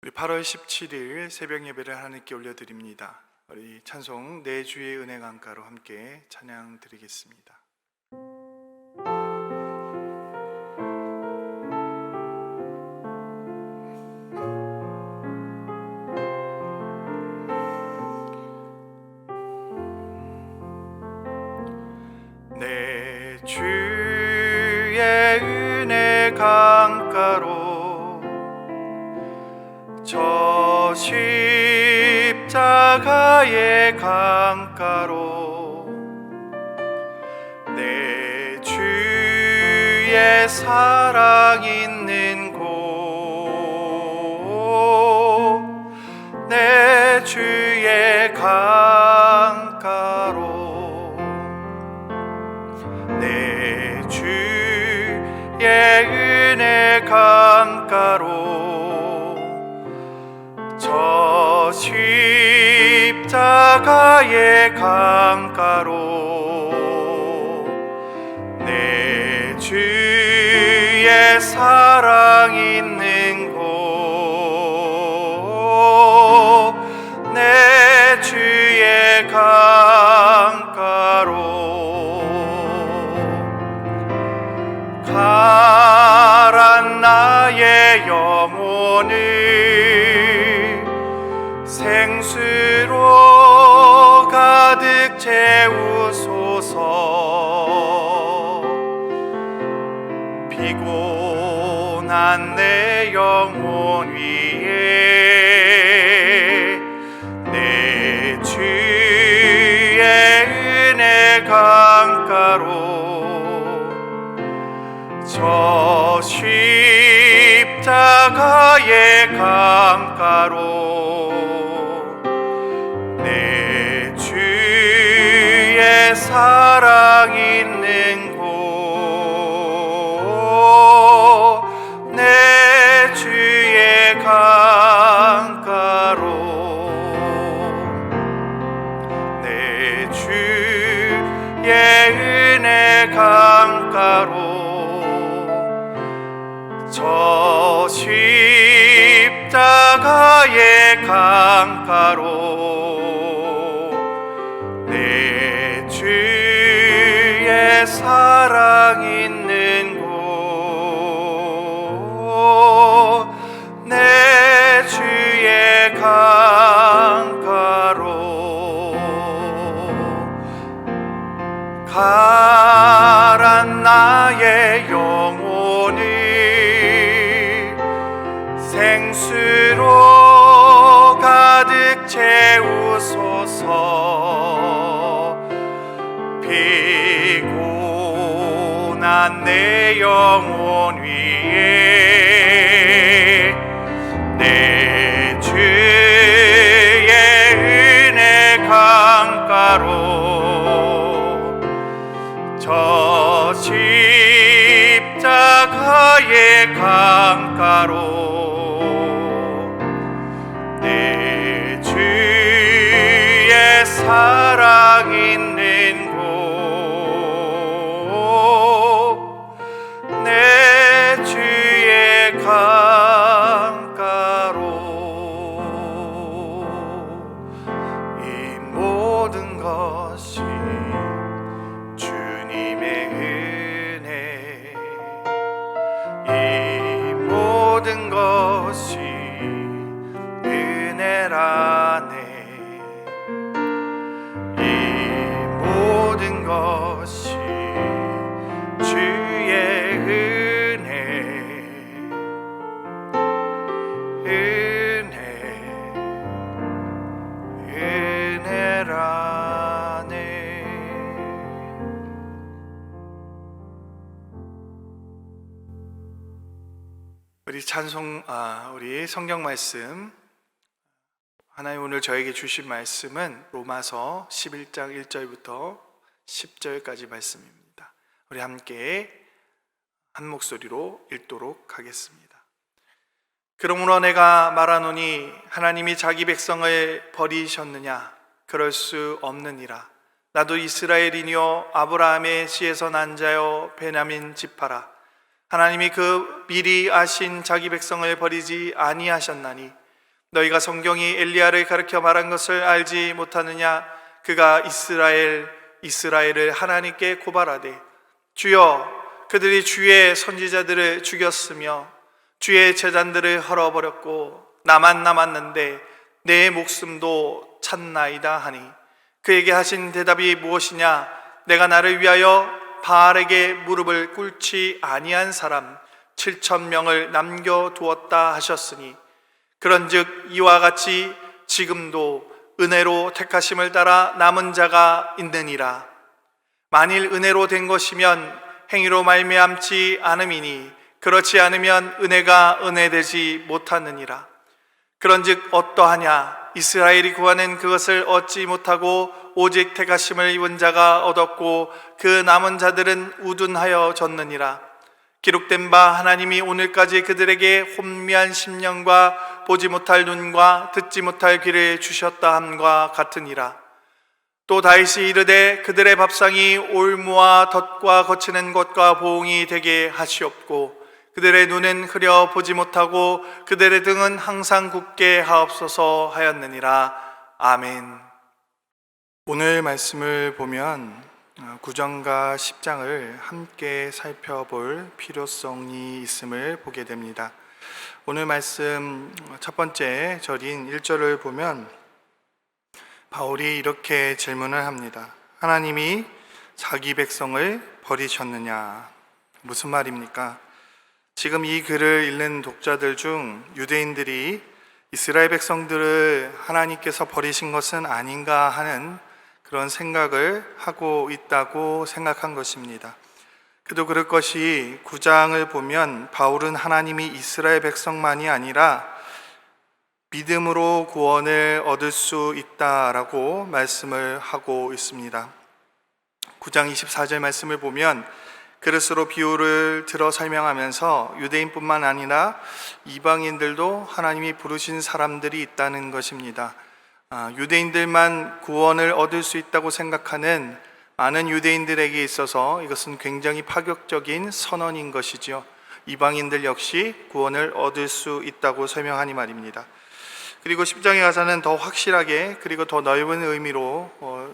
우리 8월 17일 새벽 예배를 하나님께 올려드립니다. 우리 찬송 내 주의 은혜 강가로 함께 찬양 드리겠습니다. 내 주의 은혜 강가로 저 십자가의 강가로 내 주의 사랑 있는 곳, 내 주의 강가로 내 주의 은혜 강가로 저 십자가의 강가로 내 주의 사랑 있는 곳, 내 주의 강가로 가란 나의 영혼을 생수로 가득 채우소서. 피곤한 내 영혼 위에 내 주의 은혜 강가로 저 십자가의 강가로 내 주의 사랑 있는 곳, 내 주의 강가로 내 주의 은혜 강가로 저 십자가의 강가로 내 주의 사랑 있는 곳, 내 주의 강가로 가란 나의 영혼을 생수로 가득 채우소서. 피곤한 내 영혼 위에 내 주의 은혜 강가로 저 십자가의 강가로 내 주의 사랑 있는 곳, 내 주의 강가로 이 모든 것이 주님의 은혜, 이 모든 것이 은혜라네. 이 모든 것이 주의 은혜, 은혜라네. 우리 성경 말씀, 하나님 오늘 저에게 주신 말씀은 로마서 11장 1절부터 10절까지 말씀입니다. 우리 함께 한 목소리로 읽도록 하겠습니다. 그러므로 내가 말하노니 하나님이 자기 백성을 버리셨느냐? 그럴 수 없느니라. 나도 이스라엘이니요 아브라함의 씨에서 난 자요 베냐민 지파라. 하나님이 그 미리 아신 자기 백성을 버리지 아니하셨나니 너희가 성경이 엘리야를 가르쳐 말한 것을 알지 못하느냐? 그가 이스라엘을 하나님께 고발하되 주여, 그들이 주의 선지자들을 죽였으며 주의 제단들을 헐어버렸고 나만 남았는데 내 목숨도 찾나이다 하니, 그에게 하신 대답이 무엇이냐? 내가 나를 위하여 바알에게 무릎을 꿇지 아니한 사람 7,000명을 남겨두었다 하셨으니, 그런즉 이와 같이 지금도 은혜로 택하심을 따라 남은 자가 있느니라. 만일 은혜로 된 것이면 행위로 말미암지 않음이니, 그렇지 않으면 은혜가 은혜되지 못하느니라. 그런즉 어떠하냐? 이스라엘이 구하는 그것을 얻지 못하고 오직 택하심을 입은 자가 얻었고 그 남은 자들은 우둔하여 졌느니라. 기록된 바 하나님이 오늘까지 그들에게 혼미한 심령과 보지 못할 눈과 듣지 못할 귀를 주셨다 함과 같으니라. 또 다윗이 이르되 그들의 밥상이 올무와 덫과 거치는 것과 보응이 되게 하시옵고 그들의 눈은 흐려 보지 못하고 그들의 등은 항상 굳게 하옵소서 하였느니라. 아멘. 오늘 말씀을 보면 9장과 10장을 함께 살펴볼 필요성이 있음을 보게 됩니다. 오늘 말씀 첫 번째 절인 1절을 보면 바울이 이렇게 질문을 합니다. 하나님이 자기 백성을 버리셨느냐? 무슨 말입니까? 지금 이 글을 읽는 독자들 중 유대인들이 이스라엘 백성들을 하나님께서 버리신 것은 아닌가 하는 그런 생각을 하고 있다고 생각한 것입니다. 그도 그럴 것이 9장을 보면 바울은 하나님이 이스라엘 백성만이 아니라 믿음으로 구원을 얻을 수 있다라고 말씀을 하고 있습니다. 9장 24절 말씀을 보면 그릇으로 비유를 들어 설명하면서 유대인뿐만 아니라 이방인들도 하나님이 부르신 사람들이 있다는 것입니다. 유대인들만 구원을 얻을 수 있다고 생각하는 많은 유대인들에게 있어서 이것은 굉장히 파격적인 선언인 것이죠. 이방인들 역시 구원을 얻을 수 있다고 설명하니 말입니다. 그리고 10장에 가서는 더 확실하게 그리고 더 넓은 의미로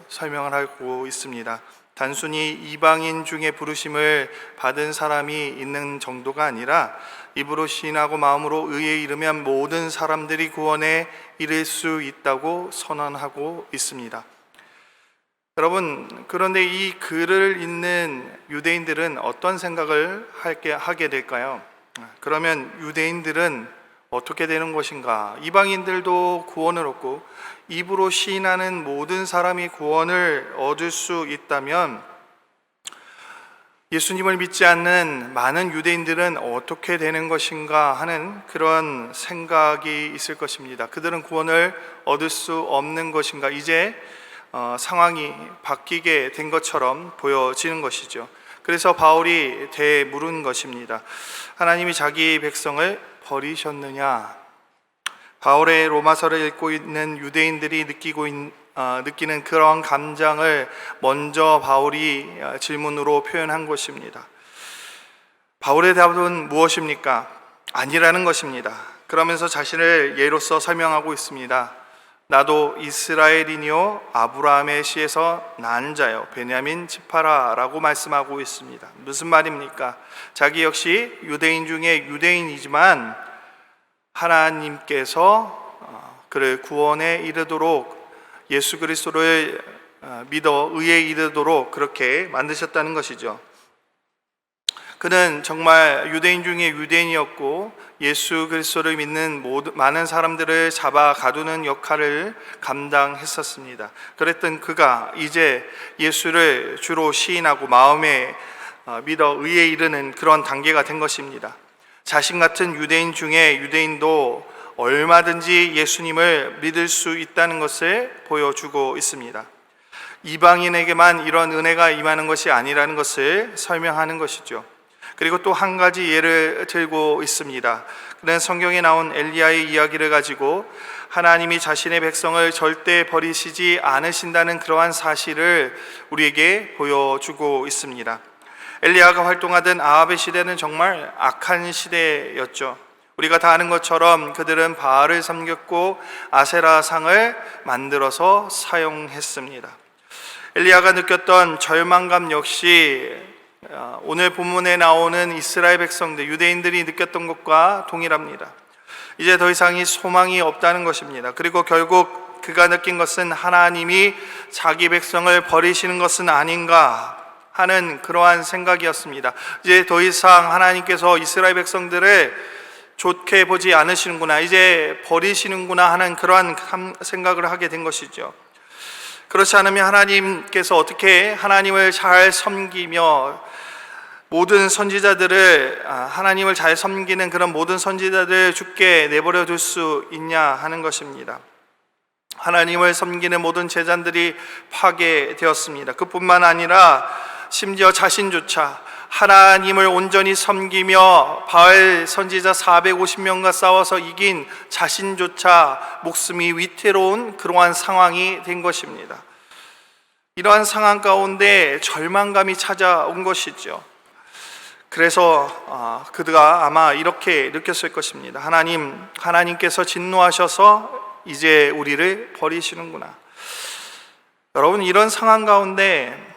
설명을 하고 있습니다. 단순히 이방인 중에 부르심을 받은 사람이 있는 정도가 아니라 입으로 시인하고 마음으로 의에 이르면 모든 사람들이 구원에 이를 수 있다고 선언하고 있습니다. 여러분, 그런데 이 글을 읽는 유대인들은 어떤 생각을 하게 될까요? 그러면 유대인들은 어떻게 되는 것인가? 이방인들도 구원을 얻고 입으로 시인하는 모든 사람이 구원을 얻을 수 있다면 예수님을 믿지 않는 많은 유대인들은 어떻게 되는 것인가 하는 그런 생각이 있을 것입니다. 그들은 구원을 얻을 수 없는 것인가? 이제 상황이 바뀌게 된 것처럼 보여지는 것이죠. 그래서 바울이 되물은 것입니다. 하나님이 자기 백성을 버리셨느냐? 바울의 로마서를 읽고 있는 유대인들이 느끼는 그러한 감정을 먼저 바울이 질문으로 표현한 것입니다. 바울의 답은 무엇입니까? 아니라는 것입니다. 그러면서 자신을 예로서 설명하고 있습니다. 나도 이스라엘이니요 아브라함의 씨에서 난 자요 베냐민 지파라라고 말씀하고 있습니다. 무슨 말입니까? 자기 역시 유대인 중에 유대인이지만 하나님께서 그를 구원에 이르도록 예수 그리스도를 믿어 의에 이르도록 그렇게 만드셨다는 것이죠. 그는 정말 유대인 중에 유대인이었고 예수 그리스도를 믿는 많은 사람들을 잡아 가두는 역할을 감당했었습니다. 그랬던 그가 이제 예수를 주로 시인하고 마음에 믿어 의에 이르는 그런 단계가 된 것입니다. 자신 같은 유대인 중에 유대인도 얼마든지 예수님을 믿을 수 있다는 것을 보여주고 있습니다. 이방인에게만 이런 은혜가 임하는 것이 아니라는 것을 설명하는 것이죠. 그리고 또 한 가지 예를 들고 있습니다. 그는 성경에 나온 엘리야의 이야기를 가지고 하나님이 자신의 백성을 절대 버리시지 않으신다는 그러한 사실을 우리에게 보여주고 있습니다. 엘리야가 활동하던 아합의 시대는 정말 악한 시대였죠. 우리가 다 아는 것처럼 그들은 바알을 섬겼고 아세라상을 만들어서 사용했습니다. 엘리야가 느꼈던 절망감 역시 오늘 본문에 나오는 이스라엘 백성들, 유대인들이 느꼈던 것과 동일합니다. 이제 더 이상 이 소망이 없다는 것입니다. 그리고 결국 그가 느낀 것은 하나님이 자기 백성을 버리시는 것은 아닌가 하는 그러한 생각이었습니다. 이제 더 이상 하나님께서 이스라엘 백성들을 좋게 보지 않으시는구나, 이제 버리시는구나 하는 그러한 생각을 하게 된 것이죠. 그렇지 않으면 하나님께서 어떻게 하나님을 잘 섬기며 모든 선지자들을, 하나님을 잘 섬기는 그런 모든 선지자들을 죽게 내버려 둘 수 있냐 하는 것입니다. 하나님을 섬기는 모든 제자들이 파괴되었습니다. 그뿐만 아니라 심지어 자신조차 하나님을 온전히 섬기며 바알 선지자 450명과 싸워서 이긴 자신조차 목숨이 위태로운 그러한 상황이 된 것입니다. 이러한 상황 가운데 절망감이 찾아온 것이죠. 그래서 그가 아마 이렇게 느꼈을 것입니다. 하나님께서 진노하셔서 이제 우리를 버리시는구나. 여러분, 이런 상황 가운데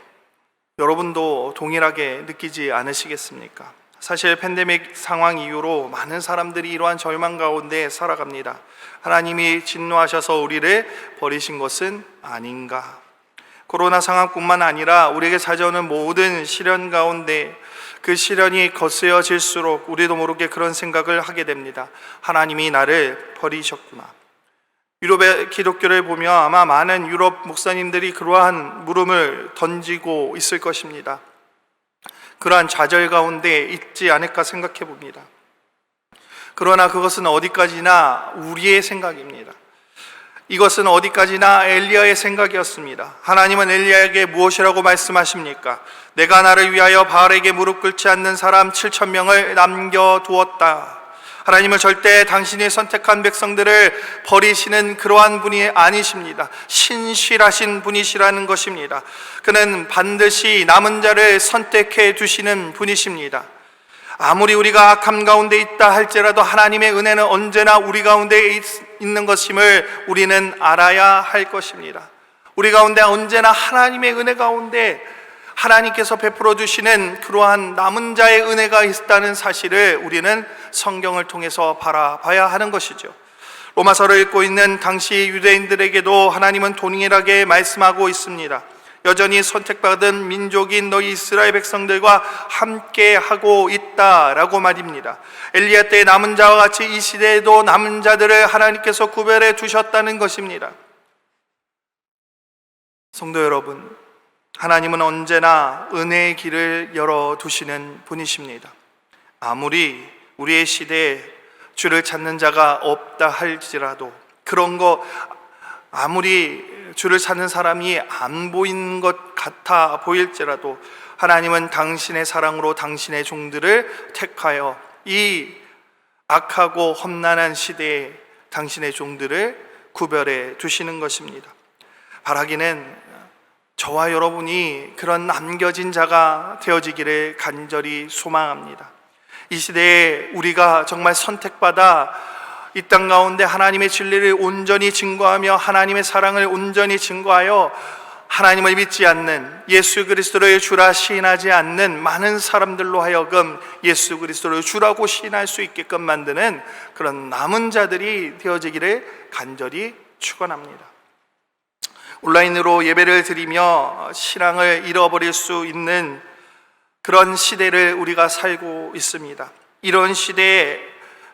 여러분도 동일하게 느끼지 않으시겠습니까? 사실 팬데믹 상황 이후로 많은 사람들이 이러한 절망 가운데 살아갑니다. 하나님이 진노하셔서 우리를 버리신 것은 아닌가? 코로나 상황뿐만 아니라 우리에게 찾아오는 모든 시련 가운데 그 시련이 거세어질수록 우리도 모르게 그런 생각을 하게 됩니다. 하나님이 나를 버리셨구나. 유럽의 기독교를 보며 아마 많은 유럽 목사님들이 그러한 물음을 던지고 있을 것입니다. 그러한 좌절 가운데 있지 않을까 생각해 봅니다. 그러나 그것은 어디까지나 우리의 생각입니다. 이것은 어디까지나 엘리야의 생각이었습니다. 하나님은 엘리야에게 무엇이라고 말씀하십니까? 내가 나를 위하여 바알에게 무릎 꿇지 않는 사람 7,000명을 남겨두었다. 하나님은 절대 당신이 선택한 백성들을 버리시는 그러한 분이 아니십니다. 신실하신 분이시라는 것입니다. 그는 반드시 남은 자를 선택해 두시는 분이십니다. 아무리 우리가 악함 가운데 있다 할지라도 하나님의 은혜는 언제나 우리 가운데 있는 것임을 우리는 알아야 할 것입니다. 우리 가운데 언제나 하나님의 은혜 가운데 하나님께서 베풀어 주시는 그러한 남은 자의 은혜가 있다는 사실을 우리는 성경을 통해서 바라봐야 하는 것이죠. 로마서를 읽고 있는 당시 유대인들에게도 하나님은 동일하게 말씀하고 있습니다. 여전히 선택받은 민족인 너희 이스라엘 백성들과 함께 하고 있다라고 말입니다. 엘리야 때의 남은 자와 같이 이 시대에도 남은 자들을 하나님께서 구별해 두셨다는 것입니다. 성도 여러분, 하나님은 언제나 은혜의 길을 열어두시는 분이십니다. 아무리 우리의 시대에 주를 찾는 자가 없다 할지라도, 그런 거 아무리 주를 찾는 사람이 안 보이는 것 같아 보일지라도 하나님은 당신의 사랑으로 당신의 종들을 택하여 이 악하고 험난한 시대에 당신의 종들을 구별해 두시는 것입니다. 바라기는 저와 여러분이 그런 남겨진 자가 되어지기를 간절히 소망합니다. 이 시대에 우리가 정말 선택받아 이 땅 가운데 하나님의 진리를 온전히 증거하며 하나님의 사랑을 온전히 증거하여 하나님을 믿지 않는, 예수 그리스도를 주라 시인하지 않는 많은 사람들로 하여금 예수 그리스도를 주라고 시인할 수 있게끔 만드는 그런 남은 자들이 되어지기를 간절히 축원합니다. 온라인으로 예배를 드리며 신앙을 잃어버릴 수 있는 그런 시대를 우리가 살고 있습니다. 이런 시대에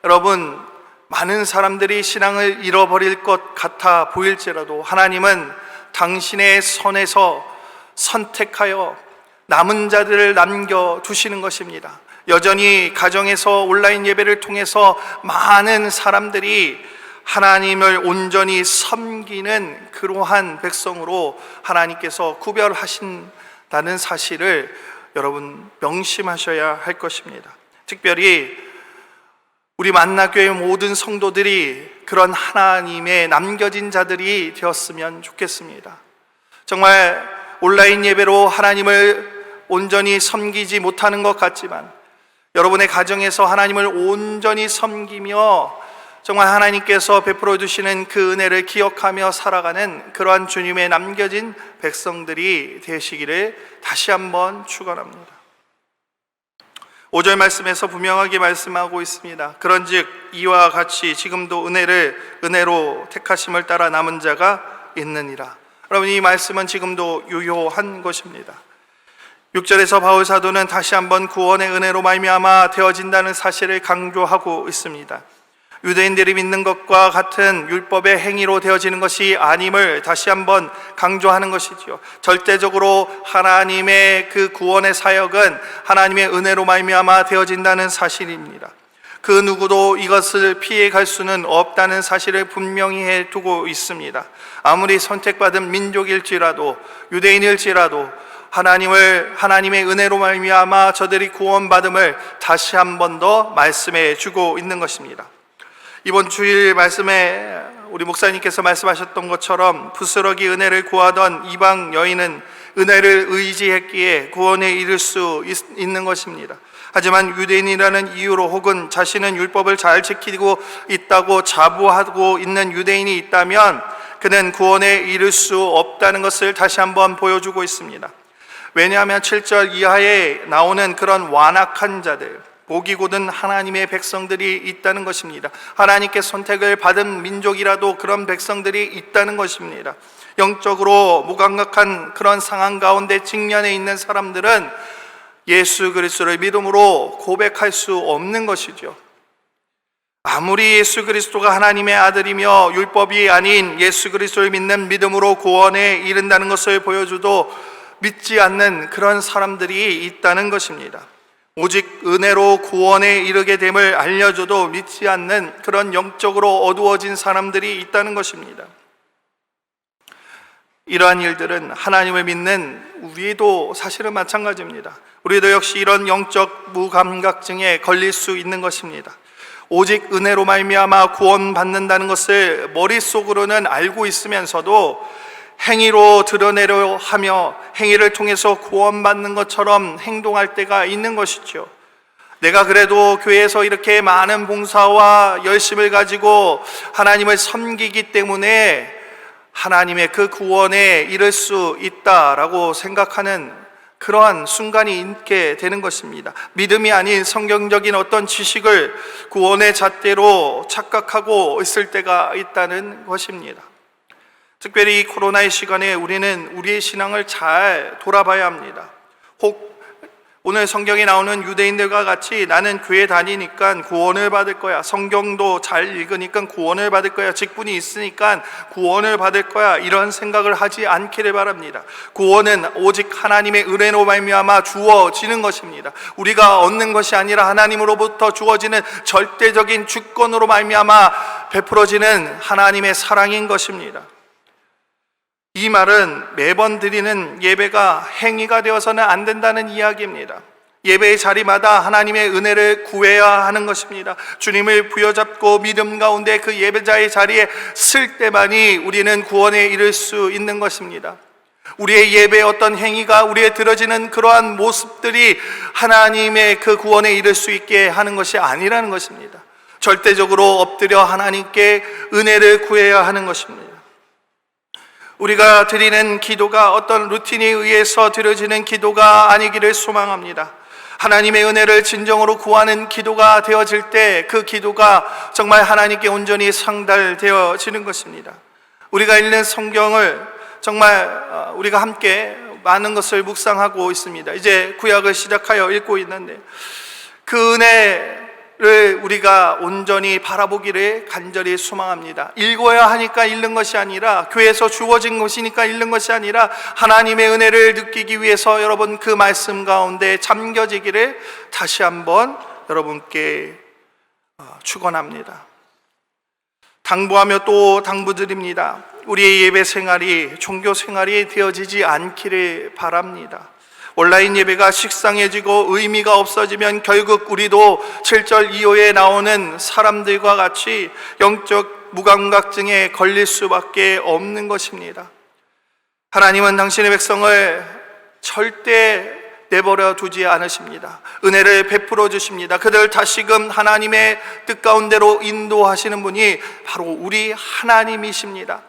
여러분, 많은 사람들이 신앙을 잃어버릴 것 같아 보일지라도 하나님은 당신의 손에서 선택하여 남은 자들을 남겨두시는 것입니다. 여전히 가정에서 온라인 예배를 통해서 많은 사람들이 하나님을 온전히 섬기는 그러한 백성으로 하나님께서 구별하신다는 사실을 여러분 명심하셔야 할 것입니다. 특별히 우리 만나교회 모든 성도들이 그런 하나님의 남겨진 자들이 되었으면 좋겠습니다. 정말 온라인 예배로 하나님을 온전히 섬기지 못하는 것 같지만 여러분의 가정에서 하나님을 온전히 섬기며 정말 하나님께서 베풀어 주시는 그 은혜를 기억하며 살아가는 그러한 주님의 남겨진 백성들이 되시기를 다시 한번 축원합니다. 5절 말씀에서 분명하게 말씀하고 있습니다. 그런즉 이와 같이 지금도 은혜로 택하심을 따라 남은 자가 있느니라. 여러분, 이 말씀은 지금도 유효한 것입니다. 6절에서 바울 사도는 다시 한번 구원의 은혜로 말미암아 되어진다는 사실을 강조하고 있습니다. 유대인들이 믿는 것과 같은 율법의 행위로 되어지는 것이 아님을 다시 한번 강조하는 것이지요. 절대적으로 하나님의 그 구원의 사역은 하나님의 은혜로 말미암아 되어진다는 사실입니다. 그 누구도 이것을 피해갈 수는 없다는 사실을 분명히 해두고 있습니다. 아무리 선택받은 민족일지라도, 유대인일지라도 하나님의 은혜로 말미암아 저들이 구원받음을 다시 한 번 더 말씀해 주고 있는 것입니다. 이번 주일 말씀에 우리 목사님께서 말씀하셨던 것처럼 부스러기 은혜를 구하던 이방 여인은 은혜를 의지했기에 구원에 이를 수 있는 것입니다. 하지만 유대인이라는 이유로 혹은 자신은 율법을 잘 지키고 있다고 자부하고 있는 유대인이 있다면 그는 구원에 이를 수 없다는 것을 다시 한번 보여주고 있습니다. 왜냐하면 7절 이하에 나오는 그런 완악한 자들, 복이 곧은 하나님의 백성들이 있다는 것입니다. 하나님께 선택을 받은 민족이라도 그런 백성들이 있다는 것입니다. 영적으로 무감각한 그런 상황 가운데 직면해 있는 사람들은 예수 그리스도를 믿음으로 고백할 수 없는 것이죠. 아무리 예수 그리스도가 하나님의 아들이며 율법이 아닌 예수 그리스도를 믿는 믿음으로 구원에 이른다는 것을 보여줘도 믿지 않는 그런 사람들이 있다는 것입니다. 오직 은혜로 구원에 이르게 됨을 알려줘도 믿지 않는 그런 영적으로 어두워진 사람들이 있다는 것입니다. 이러한 일들은 하나님을 믿는 우리도 사실은 마찬가지입니다. 우리도 역시 이런 영적 무감각증에 걸릴 수 있는 것입니다. 오직 은혜로 말미암아 구원받는다는 것을 머릿속으로는 알고 있으면서도 행위로 드러내려 하며 행위를 통해서 구원받는 것처럼 행동할 때가 있는 것이죠. 내가 그래도 교회에서 이렇게 많은 봉사와 열심을 가지고 하나님을 섬기기 때문에 하나님의 그 구원에 이를 수 있다라고 생각하는 그러한 순간이 있게 되는 것입니다. 믿음이 아닌 성경적인 어떤 지식을 구원의 잣대로 착각하고 있을 때가 있다는 것입니다. 특별히 이 코로나의 시간에 우리는 우리의 신앙을 잘 돌아봐야 합니다. 혹 오늘 성경에 나오는 유대인들과 같이 나는 교회 다니니까 구원을 받을 거야, 성경도 잘 읽으니까 구원을 받을 거야, 직분이 있으니까 구원을 받을 거야, 이런 생각을 하지 않기를 바랍니다. 구원은 오직 하나님의 은혜로 말미암아 주어지는 것입니다. 우리가 얻는 것이 아니라 하나님으로부터 주어지는 절대적인 주권으로 말미암아 베풀어지는 하나님의 사랑인 것입니다. 이 말은 매번 드리는 예배가 행위가 되어서는 안 된다는 이야기입니다. 예배의 자리마다 하나님의 은혜를 구해야 하는 것입니다. 주님을 부여잡고 믿음 가운데 그 예배자의 자리에 쓸 때만이 우리는 구원에 이를 수 있는 것입니다. 우리의 예배의 어떤 행위가 우리의 들어지는 그러한 모습들이 하나님의 그 구원에 이를 수 있게 하는 것이 아니라는 것입니다. 절대적으로 엎드려 하나님께 은혜를 구해야 하는 것입니다. 우리가 드리는 기도가 어떤 루틴에 의해서 드려지는 기도가 아니기를 소망합니다. 하나님의 은혜를 진정으로 구하는 기도가 되어질 때 그 기도가 정말 하나님께 온전히 상달되어지는 것입니다. 우리가 읽는 성경을 정말 우리가 함께 많은 것을 묵상하고 있습니다. 이제 구약을 시작하여 읽고 있는데 그 은혜를 우리가 온전히 바라보기를 간절히 소망합니다. 읽어야 하니까 읽는 것이 아니라, 교회에서 주어진 것이니까 읽는 것이 아니라 하나님의 은혜를 느끼기 위해서 여러분 그 말씀 가운데 잠겨지기를 다시 한번 여러분께 축원합니다. 당부하며 또 당부드립니다. 우리의 예배 생활이 종교 생활이 되어지지 않기를 바랍니다. 온라인 예배가 식상해지고 의미가 없어지면 결국 우리도 7절 이후에 나오는 사람들과 같이 영적 무감각증에 걸릴 수밖에 없는 것입니다. 하나님은 당신의 백성을 절대 내버려 두지 않으십니다. 은혜를 베풀어 주십니다. 그들 다시금 하나님의 뜻 가운데로 인도하시는 분이 바로 우리 하나님이십니다.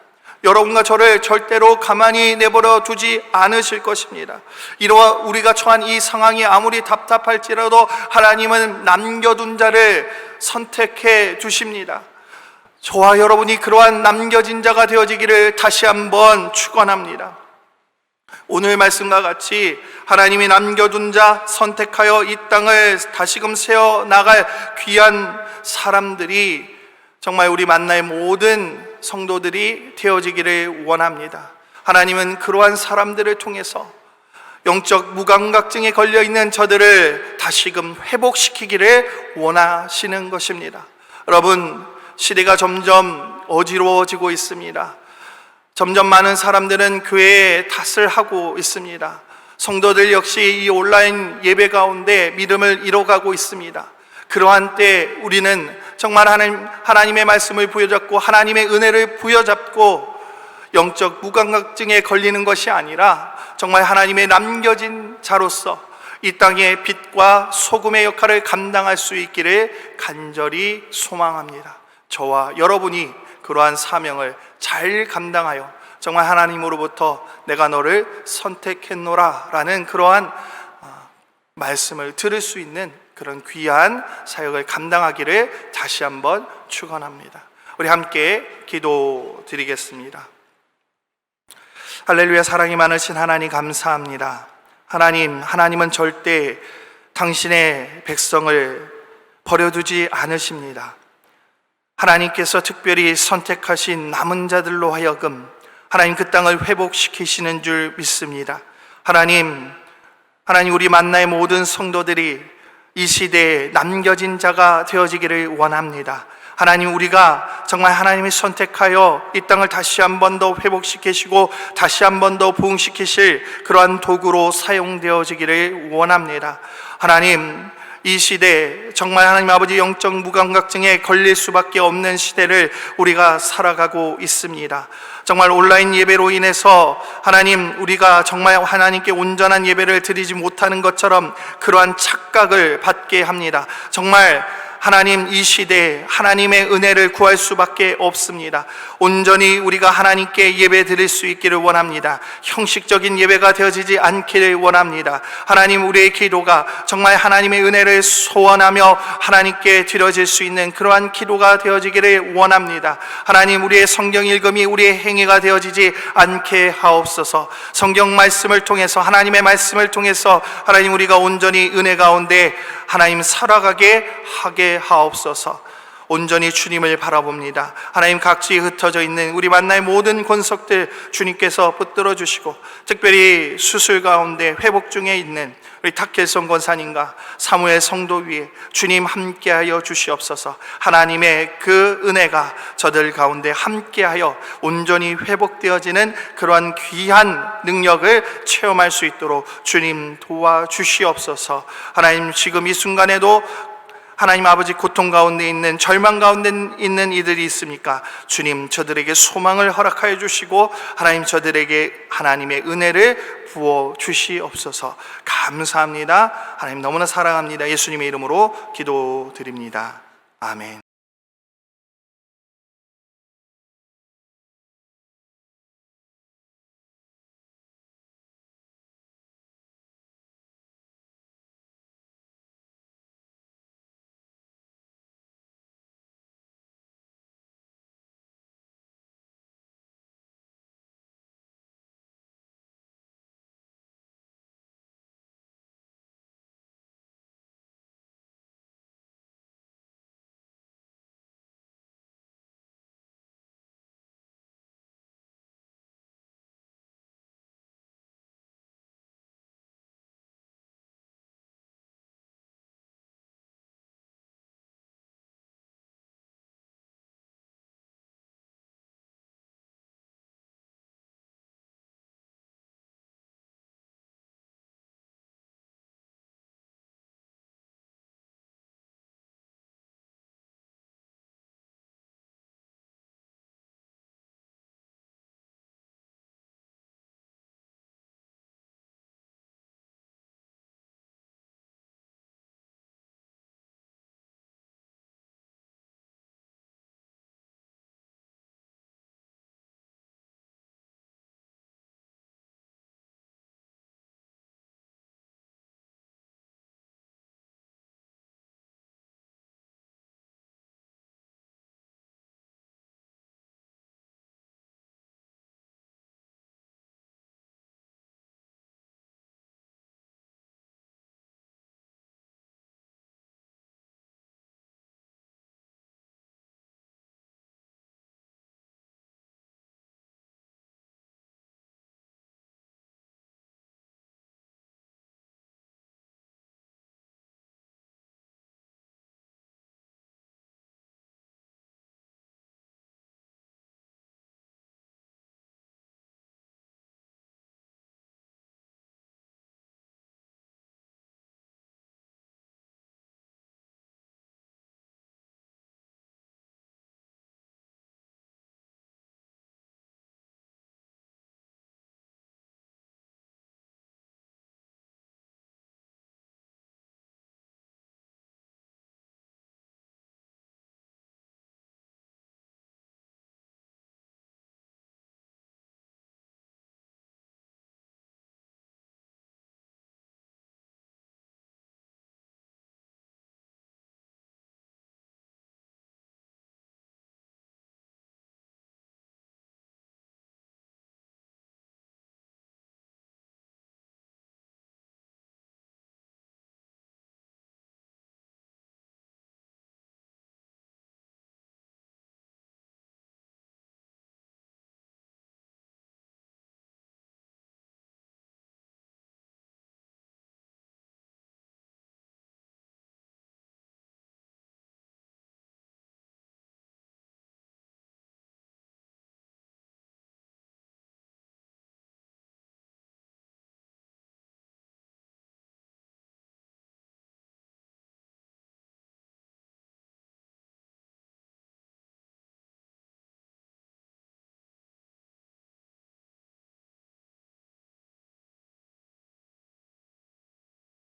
여러분과 저를 절대로 가만히 내버려 두지 않으실 것입니다. 이러한 우리가 처한 이 상황이 아무리 답답할지라도 하나님은 남겨둔 자를 선택해 주십니다. 저와 여러분이 그러한 남겨진 자가 되어지기를 다시 한번 축원합니다. 오늘 말씀과 같이 하나님이 남겨둔 자, 선택하여 이 땅을 다시금 세워나갈 귀한 사람들이 정말 우리 만나의 모든 성도들이 되어지기를 원합니다. 하나님은 그러한 사람들을 통해서 영적 무감각증에 걸려있는 저들을 다시금 회복시키기를 원하시는 것입니다. 여러분, 시대가 점점 어지러워지고 있습니다. 점점 많은 사람들은 교회에 탓을 하고 있습니다. 성도들 역시 이 온라인 예배 가운데 믿음을 잃어가고 있습니다. 그러한 때 우리는 정말 하나님의 말씀을 부여잡고 하나님의 은혜를 부여잡고 영적 무감각증에 걸리는 것이 아니라 정말 하나님의 남겨진 자로서 이 땅의 빛과 소금의 역할을 감당할 수 있기를 간절히 소망합니다. 저와 여러분이 그러한 사명을 잘 감당하여 정말 하나님으로부터 내가 너를 선택했노라 라는 그러한 말씀을 들을 수 있는 그런 귀한 사역을 감당하기를 다시 한번 축원합니다. 우리 함께 기도드리겠습니다. 할렐루야. 사랑이 많으신 하나님 감사합니다. 하나님은 절대 당신의 백성을 버려두지 않으십니다. 하나님께서 특별히 선택하신 남은 자들로 하여금 하나님 그 땅을 회복시키시는 줄 믿습니다. 하나님 우리 만나의 모든 성도들이 이 시대에 남겨진 자가 되어지기를 원합니다. 하나님, 우리가 정말 하나님이 선택하여 이 땅을 다시 한 번 더 회복시키시고 다시 한 번 더 부흥시키실 그러한 도구로 사용되어지기를 원합니다. 하나님, 이 시대 정말 하나님 아버지 영적 무감각증에 걸릴 수밖에 없는 시대를 우리가 살아가고 있습니다. 정말 온라인 예배로 인해서 하나님, 우리가 정말 하나님께 온전한 예배를 드리지 못하는 것처럼 그러한 착각을 받게 합니다. 정말 하나님, 이 시대에 하나님의 은혜를 구할 수밖에 없습니다. 온전히 우리가 하나님께 예배 드릴 수 있기를 원합니다. 형식적인 예배가 되어지지 않기를 원합니다. 하나님, 우리의 기도가 정말 하나님의 은혜를 소원하며 하나님께 드려질 수 있는 그러한 기도가 되어지기를 원합니다. 하나님, 우리의 성경 읽음이 우리의 행위가 되어지지 않게 하옵소서. 성경 말씀을 통해서, 하나님의 말씀을 통해서 하나님, 우리가 온전히 은혜 가운데 하나님 살아가게 하게 하옵소서. 온전히 주님을 바라봅니다. 하나님, 각지에 흩어져 있는 우리 만나의 모든 권속들 주님께서 붙들어 주시고, 특별히 수술 가운데 회복 중에 있는 우리 탁길성 권사님과 사무엘 성도 위에 주님 함께하여 주시옵소서. 하나님의 그 은혜가 저들 가운데 함께하여 온전히 회복되어지는 그러한 귀한 능력을 체험할 수 있도록 주님 도와주시옵소서. 하나님, 지금 이 순간에도 하나님 아버지 고통 가운데 있는, 절망 가운데 있는 이들이 있습니까? 주님, 저들에게 소망을 허락하여 주시고 하나님, 저들에게 하나님의 은혜를 부어 주시옵소서. 감사합니다. 하나님, 너무나 사랑합니다. 예수님의 이름으로 기도드립니다. 아멘.